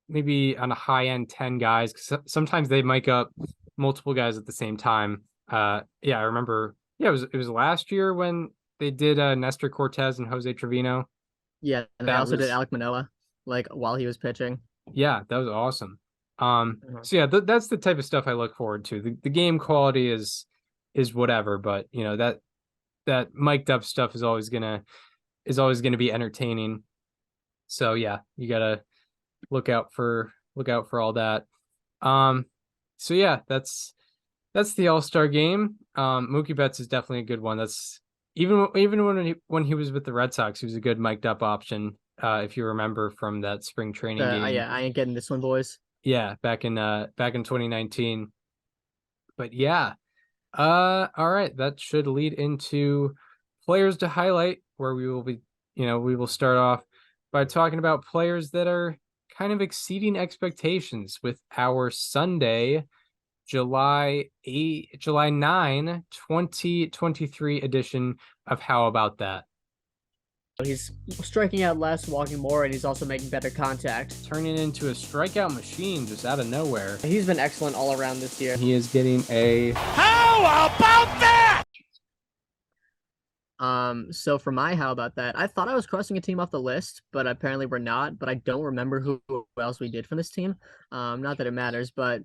maybe on a high end 10 guys. 'Cause sometimes they mic up multiple guys at the same time. Yeah, I remember. Yeah, it was last year when they did Nestor Cortez and Jose Trevino. Yeah, and they That also did was Alek Manoah like while he was pitching. Yeah, that was awesome. Mhm. So yeah, that's the type of stuff I look forward to. The game quality is whatever, but that mic'd up stuff is always gonna be entertaining. So yeah, you gotta look out for all that. So yeah, that's the All-Star game. Mookie Betts is definitely a good one. That's even when he was with the Red Sox, he was a good mic'd up option. If you remember from that spring training game. Yeah, I ain't getting this one, boys. Yeah, back in 2019. But yeah. All right, that should lead into players to highlight, where we will start off by talking about players that are kind of exceeding expectations with our Sunday, July 9, 2023 edition of How About That? He's striking out less, walking more, and he's also making better contact. Turning into a strikeout machine just out of nowhere. He's been excellent all around this year. He is getting a How about that? So for my how about that, I thought I was crossing a team off the list, but apparently we're not. But I don't remember who else we did from this team. Not that it matters, but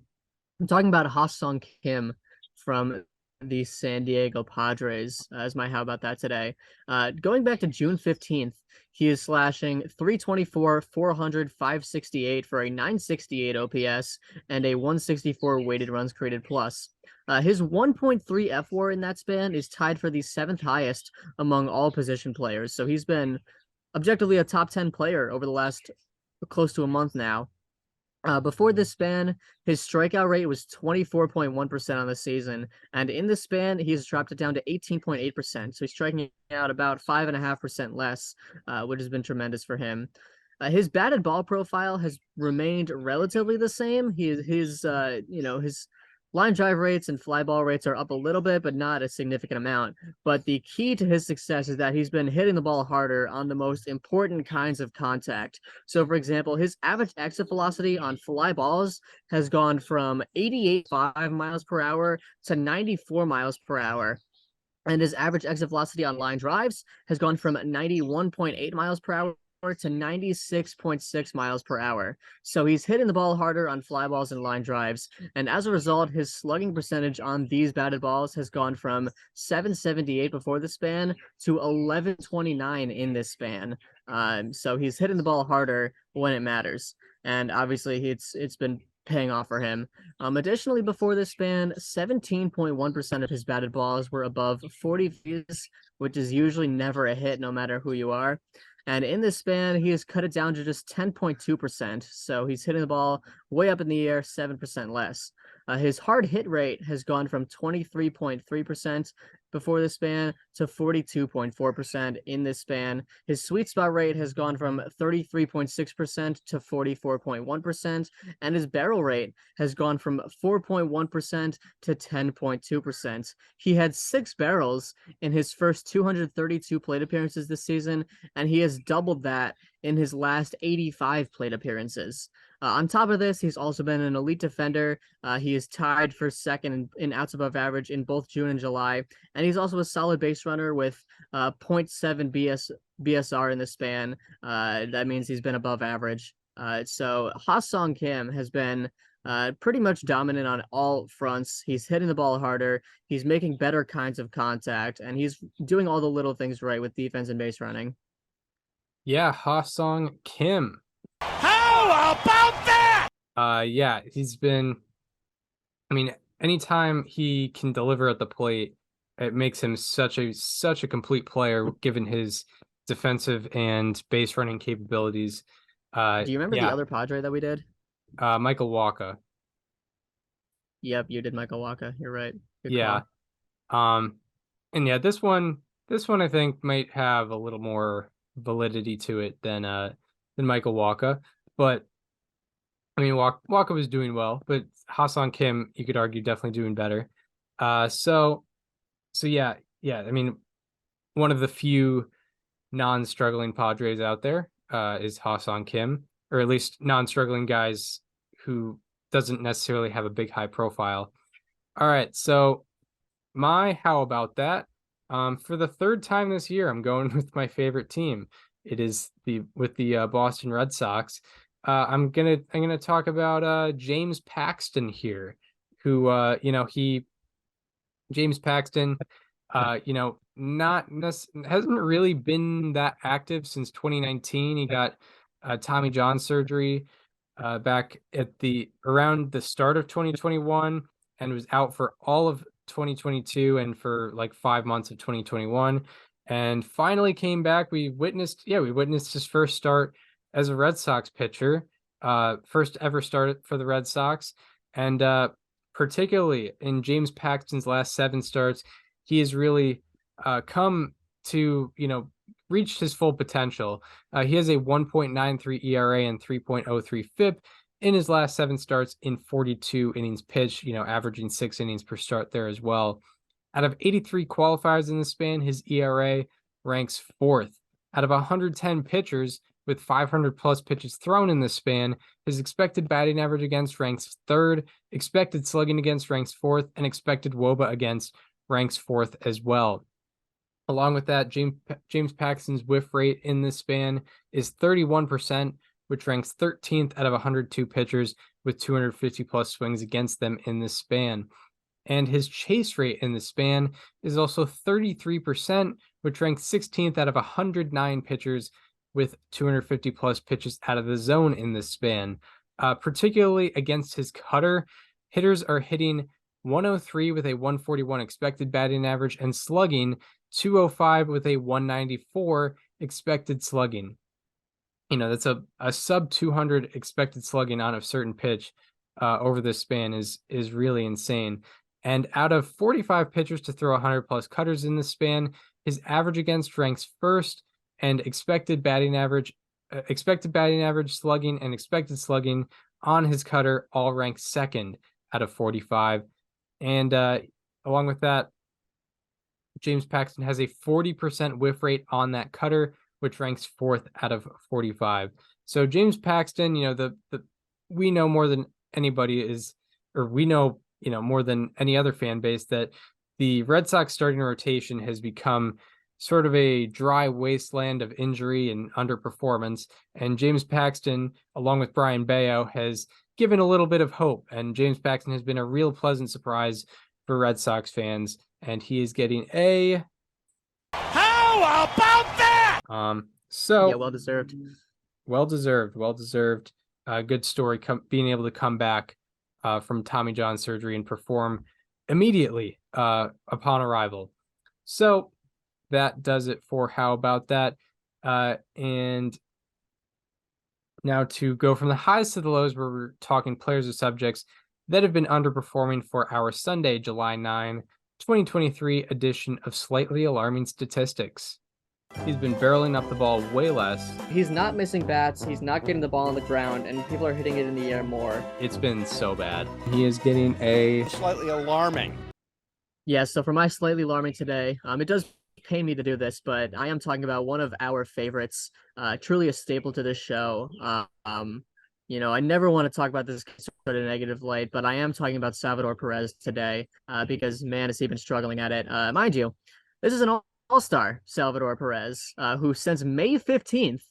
I'm talking about Ha-Sung Kim from the San Diego Padres as my how about that today. Going back to June 15th, he is slashing 324, 400, 568 for a 968 OPS and a 164 weighted runs created plus. His 1.3 FWAR in that span is tied for the 7th highest among all position players. So he's been objectively a top 10 player over the last close to a month now. Before this span, his strikeout rate was 24.1% on the season, and in this span, he's dropped it down to 18.8%. So he's striking out about 5.5% less, which has been tremendous for him. His batted ball profile has remained relatively the same. His line drive rates and fly ball rates are up a little bit, but not a significant amount. But the key to his success is that he's been hitting the ball harder on the most important kinds of contact. So, for example, his average exit velocity on fly balls has gone from 88.5 miles per hour to 94 miles per hour. And his average exit velocity on line drives has gone from 91.8 miles per hour to 96.6 miles per hour. So he's hitting the ball harder on fly balls and line drives. And as a result, his slugging percentage on these batted balls has gone from 778 before the span to 1129 in this span. So he's hitting the ball harder when it matters. And obviously it's been paying off for him. Additionally, before this span, 17.1% of his batted balls were above 40 feet, which is usually never a hit no matter who you are. And in this span, he has cut it down to just 10.2%. So he's hitting the ball way up in the air, 7% less. His hard hit rate has gone from 23.3% before the span to 42.4% in this span. His sweet spot rate has gone from 33.6% to 44.1%, and his barrel rate has gone from 4.1% to 10.2%. He had 6 barrels in his first 232 plate appearances this season, and he has doubled that in his last 85 plate appearances. On top of this, he's also been an elite defender. He is tied for second in outs above average in both June and July, and he's also a solid base runner with .7 BSR in the span. That means he's been above average. So Ha-Sung Kim has been pretty much dominant on all fronts. He's hitting the ball harder. He's making better kinds of contact, and he's doing all the little things right with defense and base running. Yeah, Ha-Sung Kim. How about that? Yeah, he's been. I mean, anytime he can deliver at the plate, it makes him such a complete player, given his defensive and base running capabilities. Do you remember the yeah, other Padre that we did? Michael Wacha. Yep, you did Michael Wacha. You're right. Good Yeah. call. And yeah, this one I think might have a little more validity to it than Michael Wacha. But I mean, Wacha was doing well, but Ha-Sung Kim, you could argue, definitely doing better. So yeah. I mean, one of the few non-struggling Padres out there is Ha-Sung Kim, or at least non-struggling guys who doesn't necessarily have a big high profile. All right, so my how about that? For the third time this year, I'm going with my favorite team. It is the Boston Red Sox. I'm gonna talk about James Paxton here, who James Paxton, hasn't really been that active since 2019. He got Tommy John surgery back at around the start of 2021 and was out for all of 2022 and for like 5 months of 2021, and finally came back. We witnessed his first start as a Red Sox pitcher, first ever start for the Red Sox, and particularly in James Paxton's last 7 starts, he has really come to, reached his full potential. He has a 1.93 ERA and 3.03 FIP in his last 7 starts in 42 innings pitched, averaging 6 innings per start there as well. Out of 83 qualifiers in the span, his ERA ranks 4th. Out of 110 pitchers with 500 plus pitches thrown in this span, his expected batting average against ranks 3rd, expected slugging against ranks 4th, and expected WOBA against ranks 4th as well. Along with that, James Paxton's whiff rate in this span is 31%, which ranks 13th out of 102 pitchers with 250 plus swings against them in this span. And his chase rate in the span is also 33%, which ranks 16th out of 109 pitchers with 250 plus pitches out of the zone in this span. Particularly against his cutter, hitters are hitting 103 with a 141 expected batting average and slugging 205 with a 194 expected slugging. That's a sub 200 expected slugging on a certain pitch over this span is really insane. And out of 45 pitchers to throw 100 plus cutters in this span, his average against ranks 1st, and expected batting average, slugging, and expected slugging on his cutter all rank 2nd out of 45. And along with that, James Paxton has a 40% whiff rate on that cutter, which ranks 4th out of 45. So James Paxton, we know more than anybody we know more than any other fan base that the Red Sox starting rotation has become sort of a dry wasteland of injury and underperformance. And James Paxton, along with Brian Bayo, has given a little bit of hope. And James Paxton has been a real pleasant surprise for Red Sox fans. And he is getting a... How about that? So... Yeah, well deserved. Well deserved. Good story, being able to come back from Tommy John surgery and perform immediately upon arrival. So that does it for how about that. And now to go from the highs to the lows, where we're talking players or subjects that have been underperforming for our Sunday, July 9, 2023 edition of Slightly Alarming Statistics. He's been barreling up the ball way less. He's not missing bats. He's not getting the ball on the ground, and people are hitting it in the air more. It's been so bad. He is getting a... Slightly alarming. Yeah, so for my slightly alarming today, it does pain me to do this, but I am talking about one of our favorites, truly a staple to this show. I never want to talk about this sort of negative light, but I am talking about Salvador Perez today because, man, has he been struggling at it. Mind you, this is an all-star Salvador Perez who since May 15th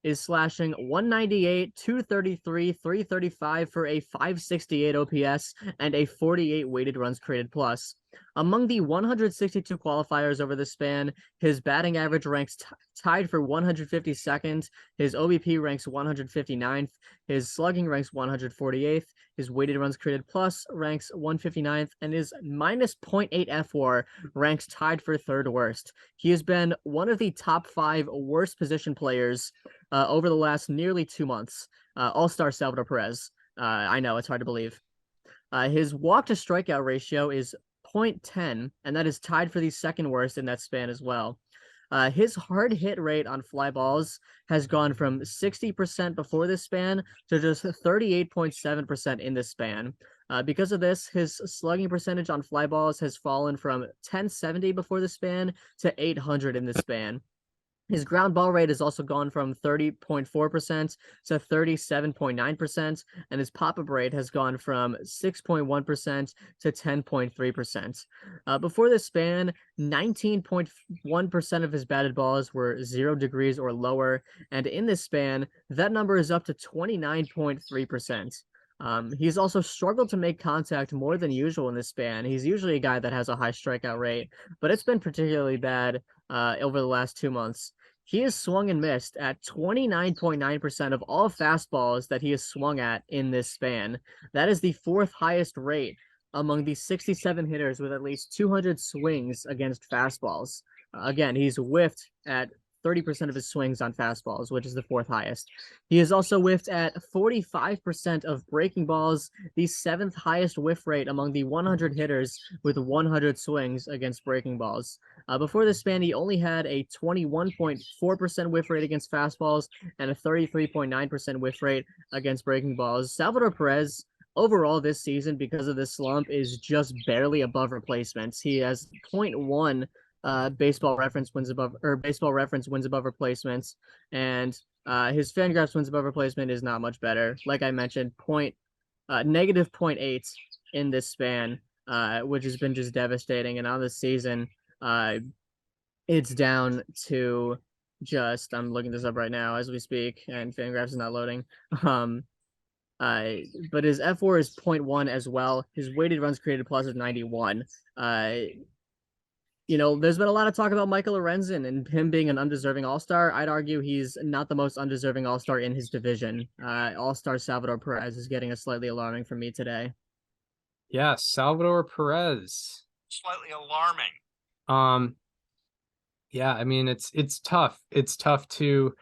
is slashing 198, 233, 335 for a 568 OPS and a 48 weighted runs created plus. Among the 162 qualifiers over the span, his batting average ranks tied for 152nd, his OBP ranks 159th, his slugging ranks 148th, his weighted runs created plus ranks 159th, and his minus 0.8 FWAR ranks tied for third worst. He has been one of the top 5 worst position players over the last nearly 2 months. All-star Salvador Perez. I know, it's hard to believe. His walk to strikeout ratio is 0.10, and that is tied for the second worst in that span as well. His hard hit rate on fly balls has gone from 60% before this span to just 38.7% in this span. Because of this, his slugging percentage on fly balls has fallen from 1070 before the span to 800 in this span. His ground ball rate has also gone from 30.4% to 37.9%, and his pop-up rate has gone from 6.1% to 10.3%. Before this span, 19.1% of his batted balls were 0 degrees or lower, and in this span, that number is up to 29.3%. He's also struggled to make contact more than usual in this span. He's usually a guy that has a high strikeout rate, but it's been particularly bad over the last 2 months. He has swung and missed at 29.9% of all fastballs that he has swung at in this span. That is the 4th highest rate among the 67 hitters with at least 200 swings against fastballs. Again, he's whiffed at 30% of his swings on fastballs, which is the 4th highest. He has also whiffed at 45% of breaking balls, the 7th highest whiff rate among the 100 hitters with 100 swings against breaking balls. Before this span, he only had a 21.4% whiff rate against fastballs and a 33.9% whiff rate against breaking balls. Salvador Perez, overall this season, because of this slump, is just barely above replacements. He has 0.1 baseball reference wins above replacements, and his Fangraphs wins above replacement is not much better. Like I mentioned, negative 0.8 in this span, which has been just devastating. And on this season, it's down to just, I'm looking this up right now as we speak, and Fangraphs is not loading. But his F4 is 0.1 as well. His weighted runs created plus is 91. There's been a lot of talk about Michael Lorenzen and him being an undeserving all-star. I'd argue he's not the most undeserving all-star in his division. All-star Salvador Perez is getting a slightly alarming from me today. Yeah, Salvador Perez. Slightly alarming. Yeah, I mean it's tough. It's tough to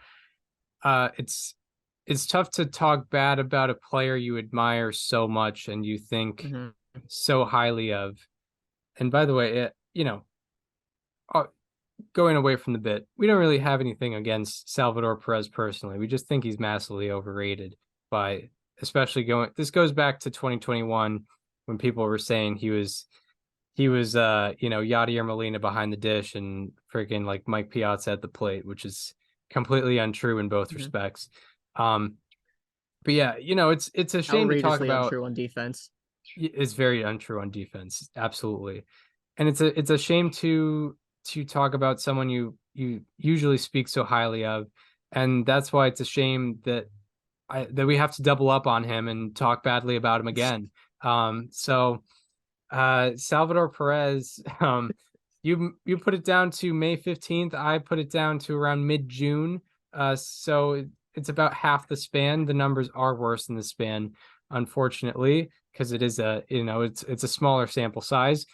talk bad about a player you admire so much and you think so highly of. And by the way, going away from the bit, we don't really have anything against Salvador Perez personally. We just think he's massively overrated this goes back to 2021 when people were saying he was Yadier Molina behind the dish and freaking like Mike Piazza at the plate, which is completely untrue in both respects. But yeah, it's a shame to talk about. Untrue on defense. It's very untrue on defense, absolutely, and it's a shame to talk about someone you usually speak so highly of, and that's why it's a shame that we have to double up on him and talk badly about him again. Salvador Perez, you put it down to May 15th. I put it down to around mid-June. So it's about half the span. The numbers are worse than the span, unfortunately, because it is it's a smaller sample size.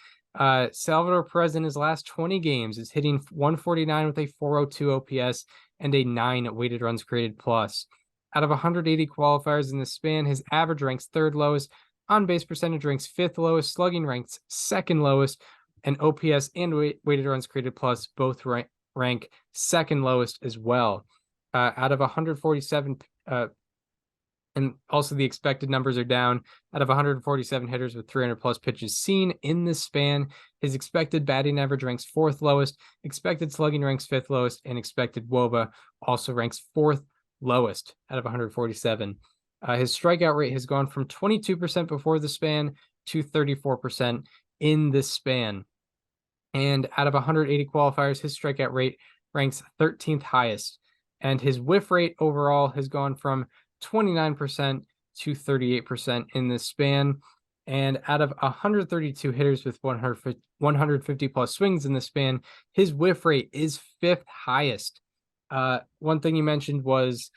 Salvador Perez in his last 20 games is hitting 149 with a 402 OPS and a 9 weighted runs created plus. Out of 180 qualifiers in this span, his average ranks 3rd lowest, on-base percentage ranks 5th lowest, slugging ranks 2nd lowest, and OPS and weighted runs created plus both rank 2nd lowest as well. Out of 147 and also the expected numbers are down. Out of 147 hitters with 300 plus pitches seen in this span, his expected batting average ranks 4th lowest, expected slugging ranks 5th lowest, and expected WOBA also ranks 4th lowest out of 147. His strikeout rate has gone from 22% before the span to 34% in this span. And out of 180 qualifiers, his strikeout rate ranks 13th highest. And his whiff rate overall has gone from 29% to 38% in this span. And out of 132 hitters with 150 plus swings in the span, his whiff rate is 5th highest. One thing you mentioned was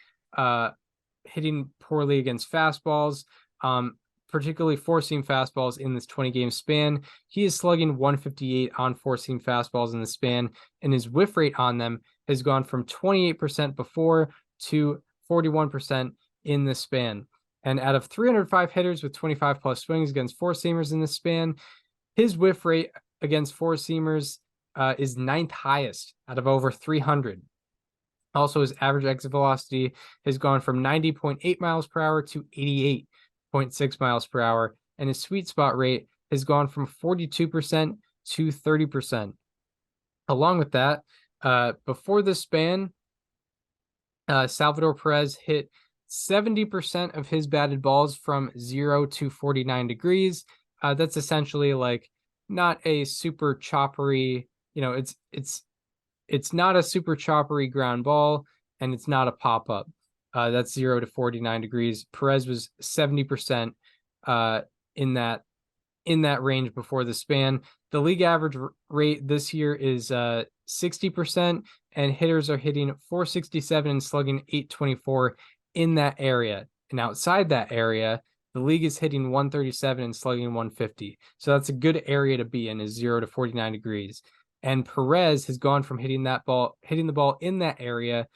hitting poorly against fastballs, particularly four-seam fastballs in this 20-game span. He is slugging 158 on four-seam fastballs in the span, and his whiff rate on them has gone from 28% before to 41% in this span. And out of 305 hitters with 25 plus swings against four-seamers in this span, his whiff rate against four-seamers is 9th highest out of over 300. Also, his average exit velocity has gone from 90.8 miles per hour to 88.6 miles per hour, and his sweet spot rate has gone from 42% to 30%. Along with that, before this span, Salvador Perez hit 70% of his batted balls from 0 to 49 degrees. That's essentially like not a super choppery, it's not a super choppery ground ball, and it's not a pop-up. That's 0 to 49 degrees. Perez was 70% in that range before the span. The league average rate this year is 60%, and hitters are hitting 467 and slugging 824 in that area. And outside that area, the league is hitting 137 and slugging 150. So that's a good area to be in, is 0 to 49 degrees. And Perez has gone from hitting the ball in that area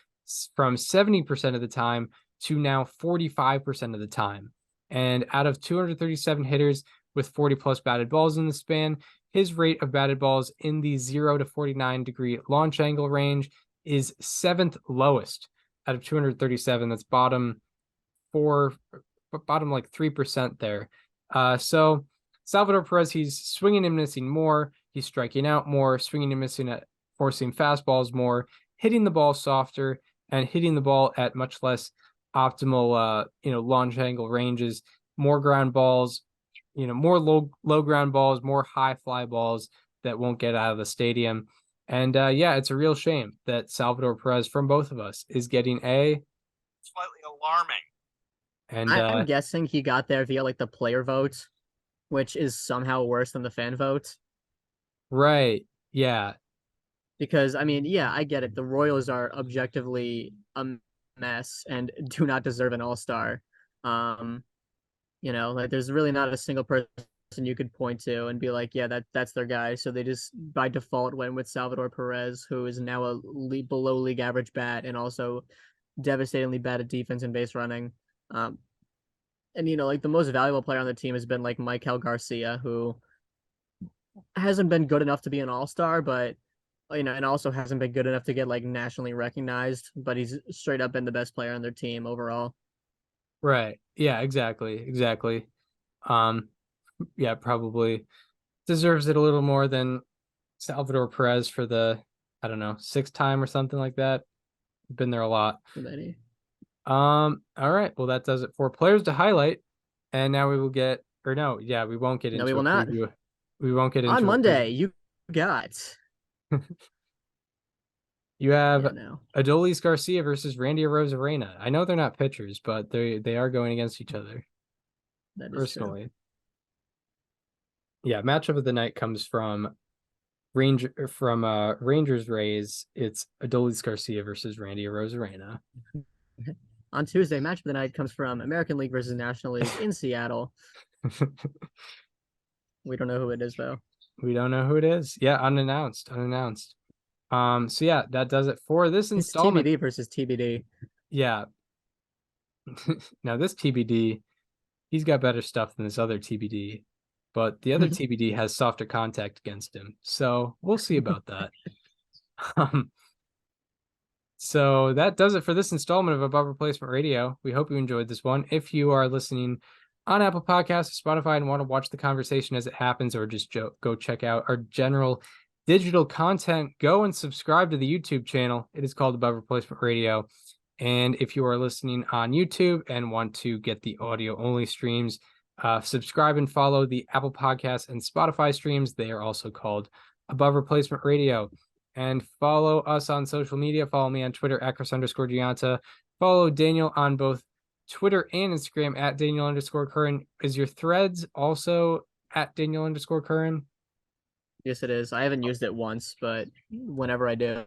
from 70% of the time to now 45% of the time. And out of 237 hitters with 40 plus batted balls in the span, his rate of batted balls in the 0 to 49 degree launch angle range is 7th lowest out of 237. That's bottom like 3% there. So Salvador Perez, he's swinging and missing more. He's striking out more, swinging and missing at four-seam fastballs more, hitting the ball softer, and hitting the ball at much less optimal, launch angle ranges, more ground balls, more low ground balls, more high fly balls that won't get out of the stadium. And it's a real shame that Salvador Perez, from both of us, is getting a Slightly alarming. And I'm guessing he got there via like the player vote, which is somehow worse than the fan vote. Right. Yeah. Because I mean, yeah, I get it. The Royals are objectively a mess and do not deserve an all-star. Like there's really not a single person you could point to and be like, yeah, that's their guy. So they just by default went with Salvador Perez, who is now a below league average bat and also devastatingly bad at defense and base running. And like the most valuable player on the team has been like Michael Garcia, who hasn't been good enough to be an all-star, but and also hasn't been good enough to get like nationally recognized, but he's straight up been the best player on their team overall. Right. Yeah, exactly. Probably deserves it a little more than Salvador Perez for the, I don't know, 6th time or something like that. Been there a lot. All right. Well, that does it for players to highlight. And now we will get, we won't get into No, we will not. preview. We won't get into on Monday. You got. You have Adolis Garcia versus Randy Arozarena. I know they're not pitchers, but they are going against each other. That is personally. True. Yeah, matchup of the night comes from Rangers Rays. It's Adolis Garcia versus Randy Arozarena. On Tuesday, matchup of the night comes from American League versus National League in Seattle. We don't know who it is though. We don't know who it is. Yeah, unannounced. So yeah, that does it for this installment. TBD versus TBD. Yeah. Now this TBD, he's got better stuff than this other TBD, but the other TBD has softer contact against him. So we'll see about that. So that does it for this installment of Above Replacement Radio. We hope you enjoyed this one. If you are listening on Apple Podcasts, Spotify, and want to watch the conversation as it happens, or just go check out our general digital content, go and subscribe to the YouTube channel. It is called Above Replacement Radio. And if you are listening on YouTube and want to get the audio only streams, subscribe and follow the Apple Podcasts and Spotify streams. They are also called Above Replacement Radio. And follow us on social media. Follow me on Twitter at Chris_Gianta. Follow Daniel on both Twitter and Instagram at Daniel_Curran. Is your threads also at Daniel_Curran? Yes, it is. I haven't used it once, but whenever I do,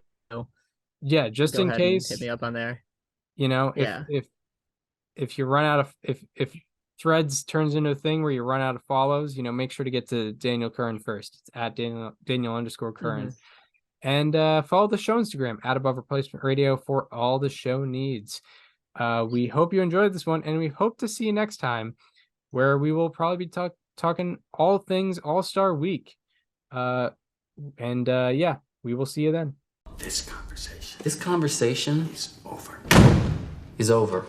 Yeah, just go in ahead and case. hit me up on there. You know, Yeah. if you run out of if threads turns into a thing where you run out of follows, make sure to get to Daniel Curran first. It's at Daniel_Curran. And follow the show Instagram at Above Replacement Radio for all the show needs. We hope you enjoyed this one, and we hope to see you next time, where we will probably be talking all things All-Star Week. Yeah, we will see you then. This conversation is over.